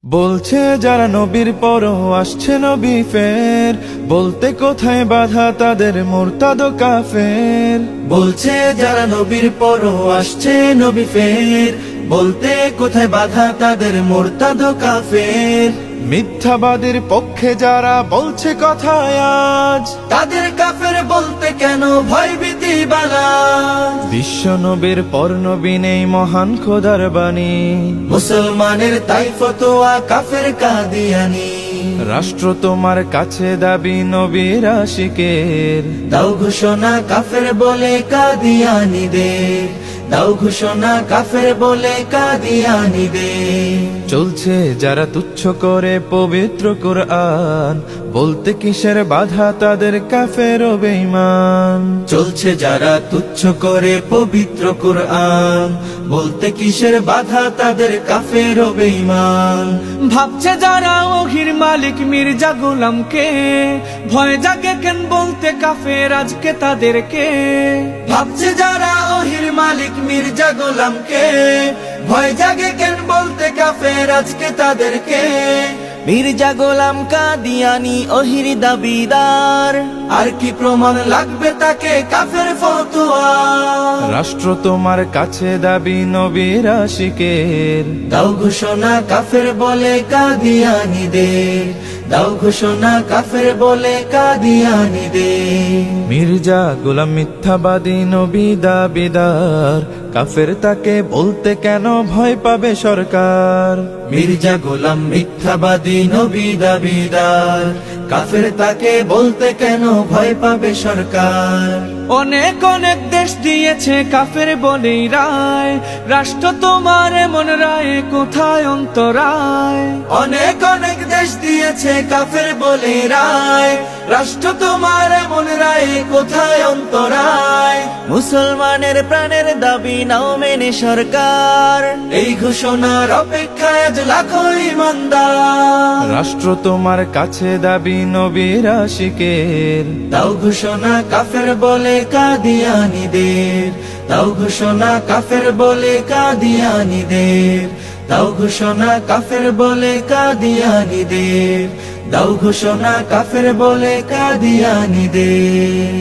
বলছে যারা নবীর পরও আসছে নবী ফের, বলতে কোথায় বাধা তাদের মুরতাদ ও কাফের। বলছে যারা নবীর পরও আসছে নবী ফের, বলতে কোথায় বাধা তাদের মুরতাদ ও কাফের। মিথ্যাবাদীর পক্ষে যারা বলছে কথায় আজ, তাদের কাফের বলতে কেন ভয়ভীতি বালা। বিশ্ব নবীর পর নবী নেই মহান খোদার বাণী, মুসলমানের তাই ফতোয়া কাফের কাদিয়ানি। রাষ্ট্র তোমার কাছে দাবি নবীর আশিকের, দাও ঘোষণা কাফের বলে কাদিয়ানীদের, দাও ঘোষণা কাফের বলে কাদিয়ানীদের। চলছে যারা তুচ্ছ করে পবিত্র কুরআন, বলতে কিসের বাধা তাদের কাফের ও বেঈমান। চলছে যারা তুচ্ছ করে পবিত্র কুরআন, বলতে কিসের বাধা তাদের কাফের ও বেঈমান। ভাবছে যারা ওহির মালিক মির্জা গোলামকে, ভয় জাগে কেন বলতে কাফের আজকে তাদেরকে। ভাবছে যারা ওহির মালিক মির্জা গোলামকে, ভয় জাগে কেন বলতে কাফের আজকে তাদেরকে। মির্জা গোলাম কাদিয়ানি ওহির দাবিদার, আর কি প্রমাণ লাগবে তাকে কাফের ফতোয়া। রাষ্ট্র তোমার কাছে দাবি নবীর আশিকের, দাও ঘোষণা কাফের বলে কাদিয়ানীদের, দাও ঘোষণা কাফের বলে কাদিয়ানীদের। মির্জা গোলাম মিথ্যাবাদী নবী দাবিদার, কাফের তাকে বলতে কেন ভয় পাবে সরকার। মির্জা গোলাম মিথ্যাবাদী নবী দাবিদার, কাফের তাকে বলতে কেন ভয় পাবে সরকার। অনেক অনেক দেশ দিয়েছে কাফের বলেই রায়, রাষ্ট্র তোমার এমন রায় কোথায় অন্তরায়। অনেক অনেক দেশ দিয়েছে কাফের বলে রায়, রাষ্ট্র তোমার এমন রায় কোথায় অন্তরায়। মুসলমানের প্রাণের দাবি নাও মেনে সরকার, এই ঘোষণার অপেক্ষায় আজ লাখো ইমানদার। রাষ্ট্র তোমার কাছে দাবি নবীর আশিকের, দাও ঘোষণা কাফের বলে কাদিয়ানীদের, দাও ঘোষণা কাফের বলে কাদিয়ানীদের, দাও ঘোষণা কাফের বলে কাদিয়ানীদের, দাও ঘোষণা কাফের বলে কাদিয়ানীদের।